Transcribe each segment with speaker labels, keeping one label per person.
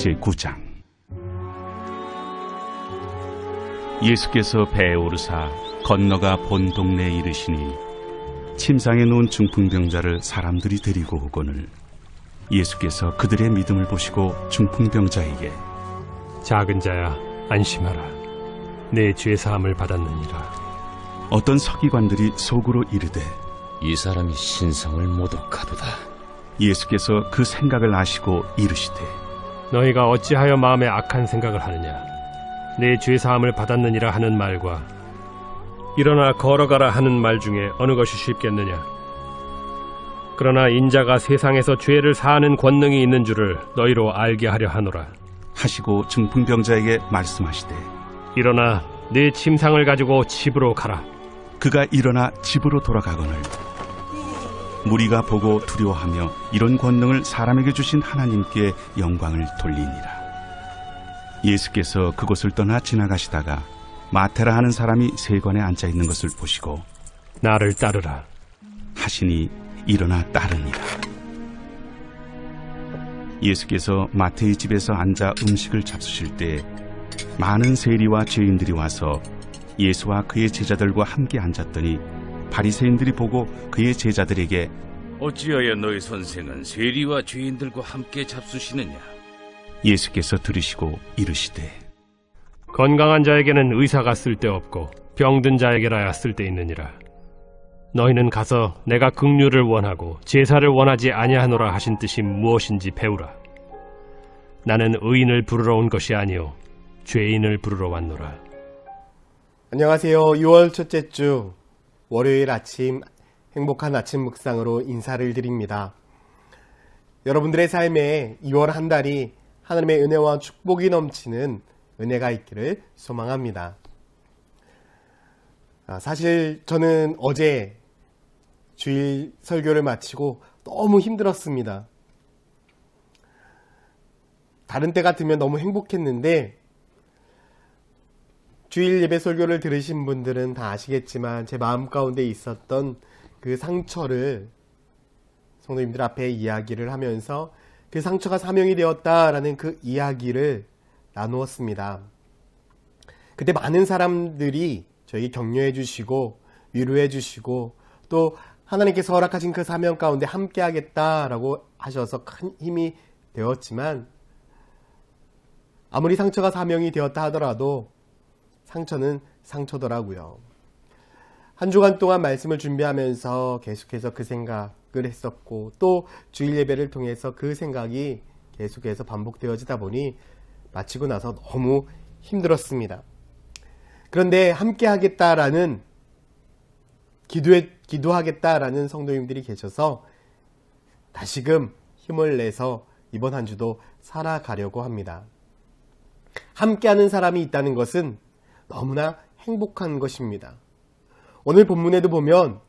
Speaker 1: 제9장. 예수께서 배에 오르사 건너가 본 동네에 이르시니 침상에 누운 중풍병자를 사람들이 데리고 오거늘 예수께서 그들의 믿음을 보시고 중풍병자에게
Speaker 2: 작은 자야 안심하라, 내 죄 사함을 받았느니라.
Speaker 1: 어떤 서기관들이 속으로 이르되
Speaker 3: 이 사람이 신성을 모독하도다.
Speaker 1: 예수께서 그 생각을 아시고 이르시되
Speaker 2: 너희가 어찌하여 마음에 악한 생각을 하느냐. 내 죄 사함을 받았느니라 하는 말과 일어나 걸어가라 하는 말 중에 어느 것이 쉽겠느냐. 그러나 인자가 세상에서 죄를 사하는 권능이 있는 줄을 너희로 알게 하려 하노라.
Speaker 1: 하시고 중풍병자에게 말씀하시되
Speaker 2: 일어나 네 침상을 가지고 집으로 가라.
Speaker 1: 그가 일어나 집으로 돌아가거늘 무리가 보고 두려워하며 이런 권능을 사람에게 주신 하나님께 영광을 돌리니라. 예수께서 그곳을 떠나 지나가시다가 마태라 하는 사람이 세관에 앉아 있는 것을 보시고
Speaker 2: 나를 따르라
Speaker 1: 하시니 일어나 따르니라. 예수께서 마태의 집에서 앉아 음식을 잡수실 때 많은 세리와 죄인들이 와서 예수와 그의 제자들과 함께 앉았더니 바리새인들이 보고 그의 제자들에게
Speaker 4: 어찌하여 너희 선생은 세리와 죄인들과 함께 잡수시느냐?
Speaker 1: 예수께서 들으시고 이르시되
Speaker 2: 건강한 자에게는 의사가 쓸데없고 병든 자에게라야 쓸데있느니라. 너희는 가서 내가 긍휼을 원하고 제사를 원하지 아니하노라 하신 뜻이 무엇인지 배우라. 나는 의인을 부르러 온 것이 아니요 죄인을 부르러 왔노라.
Speaker 5: 안녕하세요. 6월 첫째 주 월요일 아침 행복한 아침 묵상으로 인사를 드립니다. 여러분들의 삶에 2월 한 달이 하나님의 은혜와 축복이 넘치는 은혜가 있기를 소망합니다. 사실 저는 어제 주일 설교를 마치고 너무 힘들었습니다. 다른 때 같으면 너무 행복했는데 주일 예배 설교를 들으신 분들은 다 아시겠지만 제 마음 가운데 있었던 그 상처를 성도님들 앞에 이야기를 하면서 그 상처가 사명이 되었다라는 그 이야기를 나누었습니다. 그때 많은 사람들이 저에게 격려해 주시고 위로해 주시고 또 하나님께서 허락하신 그 사명 가운데 함께 하겠다라고 하셔서 큰 힘이 되었지만 아무리 상처가 사명이 되었다 하더라도 상처는 상처더라고요. 한 주간 동안 말씀을 준비하면서 계속해서 그 생각을 했었고 또 주일 예배를 통해서 그 생각이 계속해서 반복되어지다 보니 마치고 나서 너무 힘들었습니다. 그런데 함께 하겠다라는 기도하겠다라는 성도님들이 계셔서 다시금 힘을 내서 이번 한 주도 살아가려고 합니다. 함께하는 사람이 있다는 것은 너무나 행복한 것입니다. 오늘 본문에도 보면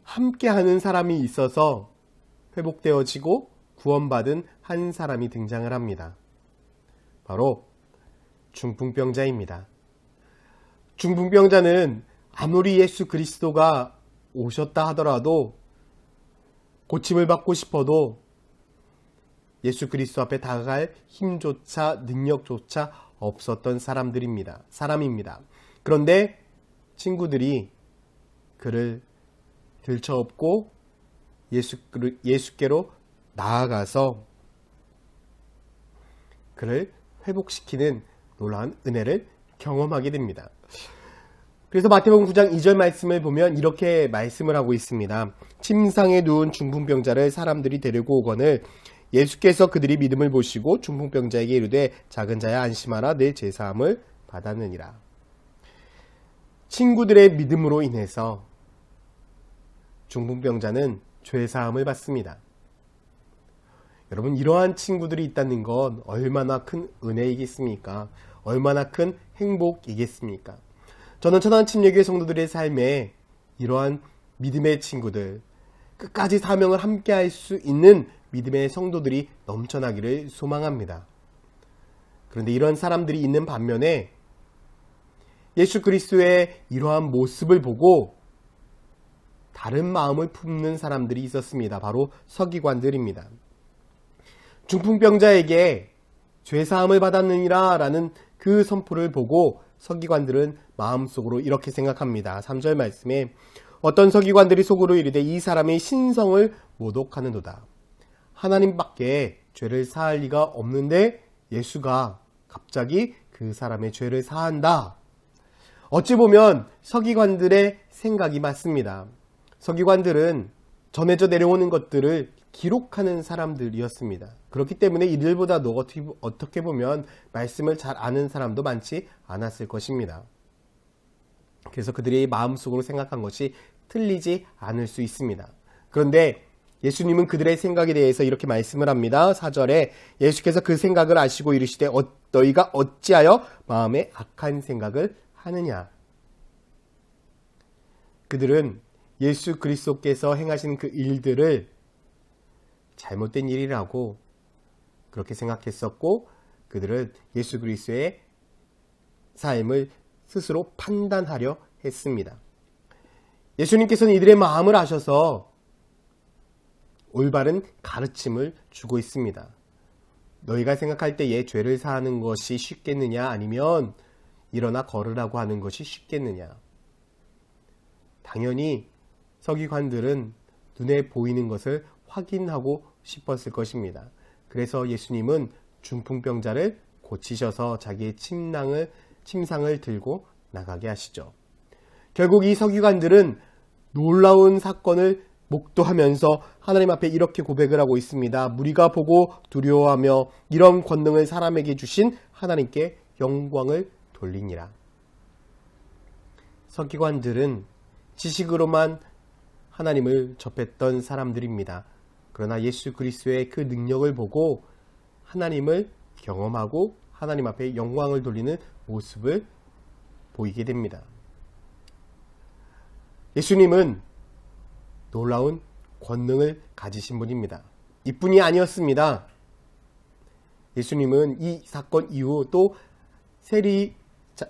Speaker 5: 함께하는 사람이 있어서 회복되어지고 구원받은 한 사람이 등장을 합니다. 바로 중풍병자입니다. 중풍병자는 아무리 예수 그리스도가 오셨다 하더라도 고침을 받고 싶어도 예수 그리스도 앞에 다가갈 힘조차 능력조차 없었던 사람입니다. 그런데 친구들이 그를 들쳐업고 예수께로 나아가서 그를 회복시키는 놀라운 은혜를 경험하게 됩니다. 그래서 마태복음 9장 2절 말씀을 보면 이렇게 말씀을 하고 있습니다. 침상에 누운 중풍병자를 사람들이 데리고 오거늘 예수께서 그들이 믿음을 보시고 중풍병자에게 이르되 작은 자야 안심하라, 내 죄사함을 받았느니라. 친구들의 믿음으로 인해서 중풍병자는 죄사함을 받습니다. 여러분, 이러한 친구들이 있다는 건 얼마나 큰 은혜이겠습니까? 얼마나 큰 행복이겠습니까? 저는 천안침례교회 성도들의 삶에 이러한 믿음의 친구들, 끝까지 사명을 함께 할 수 있는 믿음의 성도들이 넘쳐나기를 소망합니다. 그런데 이런 사람들이 있는 반면에 예수 그리스도의 이러한 모습을 보고 다른 마음을 품는 사람들이 있었습니다. 바로 서기관들입니다. 중풍병자에게 죄사함을 받았느니라 라는 그 선포를 보고 서기관들은 마음속으로 이렇게 생각합니다. 3절 말씀에 어떤 서기관들이 속으로 이르되 이 사람이 신성을 모독하는도다. 하나님밖에 죄를 사할 리가 없는데 예수가 갑자기 그 사람의 죄를 사한다. 어찌 보면 서기관들의 생각이 맞습니다. 서기관들은 전해져 내려오는 것들을 기록하는 사람들이었습니다. 그렇기 때문에 이들보다도 어떻게 보면 말씀을 잘 아는 사람도 많지 않았을 것입니다. 그래서 그들이 마음속으로 생각한 것이 틀리지 않을 수 있습니다. 그런데 예수님은 그들의 생각에 대해서 이렇게 말씀을 합니다. 4절에 예수께서 그 생각을 아시고 이르시되 너희가 어찌하여 마음에 악한 생각을 하느냐. 그들은 예수 그리스도께서 행하신 그 일들을 잘못된 일이라고 그렇게 생각했었고 그들은 예수 그리스도의 삶을 스스로 판단하려 했습니다. 예수님께서는 이들의 마음을 아셔서 올바른 가르침을 주고 있습니다. 너희가 생각할 때에 죄를 사하는 것이 쉽겠느냐 아니면 일어나 걸으라고 하는 것이 쉽겠느냐. 당연히 서기관들은 눈에 보이는 것을 확인하고 싶었을 것입니다. 그래서 예수님은 중풍병자를 고치셔서 자기의 침상을 들고 나가게 하시죠. 결국 이 서기관들은 놀라운 사건을 목도하면서 하나님 앞에 이렇게 고백을 하고 있습니다. 무리가 보고 두려워하며 이런 권능을 사람에게 주신 하나님께 영광을 돌리니라. 서기관들은 지식으로만 하나님을 접했던 사람들입니다. 그러나 예수 그리스도의 그 능력을 보고 하나님을 경험하고 하나님 앞에 영광을 돌리는 모습을 보이게 됩니다. 예수님은 놀라운 권능을 가지신 분입니다. 이뿐이 아니었습니다. 예수님은 이 사건 이후 또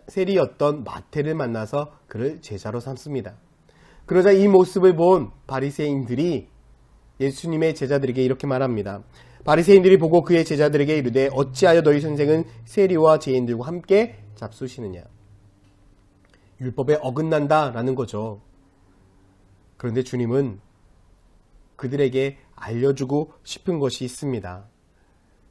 Speaker 5: 세리였던 마태를 만나서 그를 제자로 삼습니다. 그러자 이 모습을 본 바리새인들이 예수님의 제자들에게 이렇게 말합니다. 바리새인들이 보고 그의 제자들에게 이르되 어찌하여 너희 선생은 세리와 죄인들과 함께 잡수시느냐. 율법에 어긋난다라는 거죠. 그런데 주님은 그들에게 알려주고 싶은 것이 있습니다.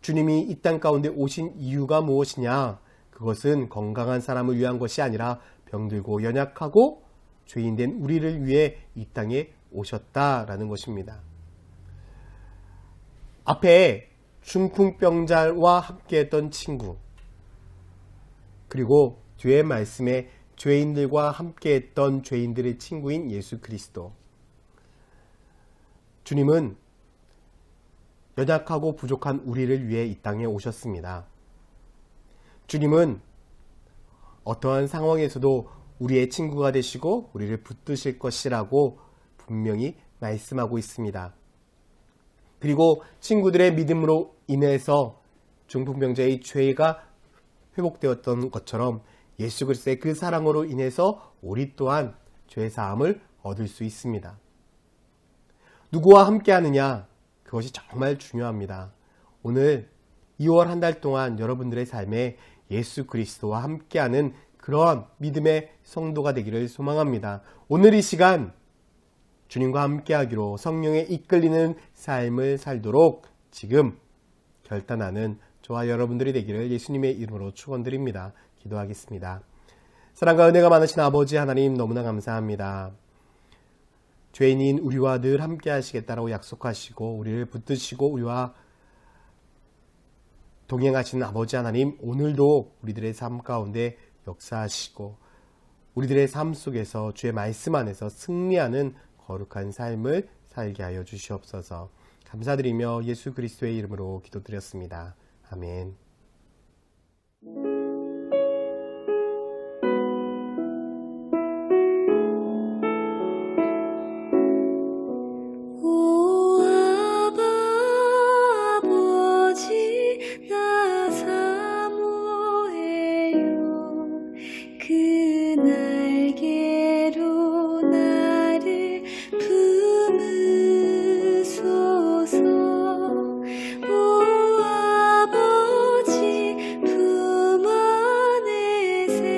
Speaker 5: 주님이 이 땅 가운데 오신 이유가 무엇이냐? 그것은 건강한 사람을 위한 것이 아니라 병들고 연약하고 죄인된 우리를 위해 이 땅에 오셨다라는 것입니다. 앞에 중풍병자와 함께했던 친구, 그리고 뒤의 말씀에 죄인들과 함께했던 죄인들의 친구인 예수 그리스도. 주님은 연약하고 부족한 우리를 위해 이 땅에 오셨습니다. 주님은 어떠한 상황에서도 우리의 친구가 되시고 우리를 붙드실 것이라고 분명히 말씀하고 있습니다. 그리고 친구들의 믿음으로 인해서 중풍병자의 죄가 회복되었던 것처럼 예수 그리스도의 그 사랑으로 인해서 우리 또한 죄 사함을 얻을 수 있습니다. 누구와 함께 하느냐? 그것이 정말 중요합니다. 오늘 2월 한 달 동안 여러분들의 삶에 예수 그리스도와 함께하는 그러한 믿음의 성도가 되기를 소망합니다. 오늘 이 시간 주님과 함께하기로 성령에 이끌리는 삶을 살도록 지금 결단하는 저와 여러분들이 되기를 예수님의 이름으로 축원드립니다. 기도하겠습니다. 사랑과 은혜가 많으신 아버지 하나님 너무나 감사합니다. 죄인인 우리와 늘 함께 하시겠다라고 약속하시고 우리를 붙드시고 우리와 동행하시는 아버지 하나님, 오늘도 우리들의 삶 가운데 역사하시고 우리들의 삶 속에서 주의 말씀 안에서 승리하는 거룩한 삶을 살게 하여 주시옵소서. 감사드리며 예수 그리스도의 이름으로 기도드렸습니다. 아멘.
Speaker 6: 아버지 계세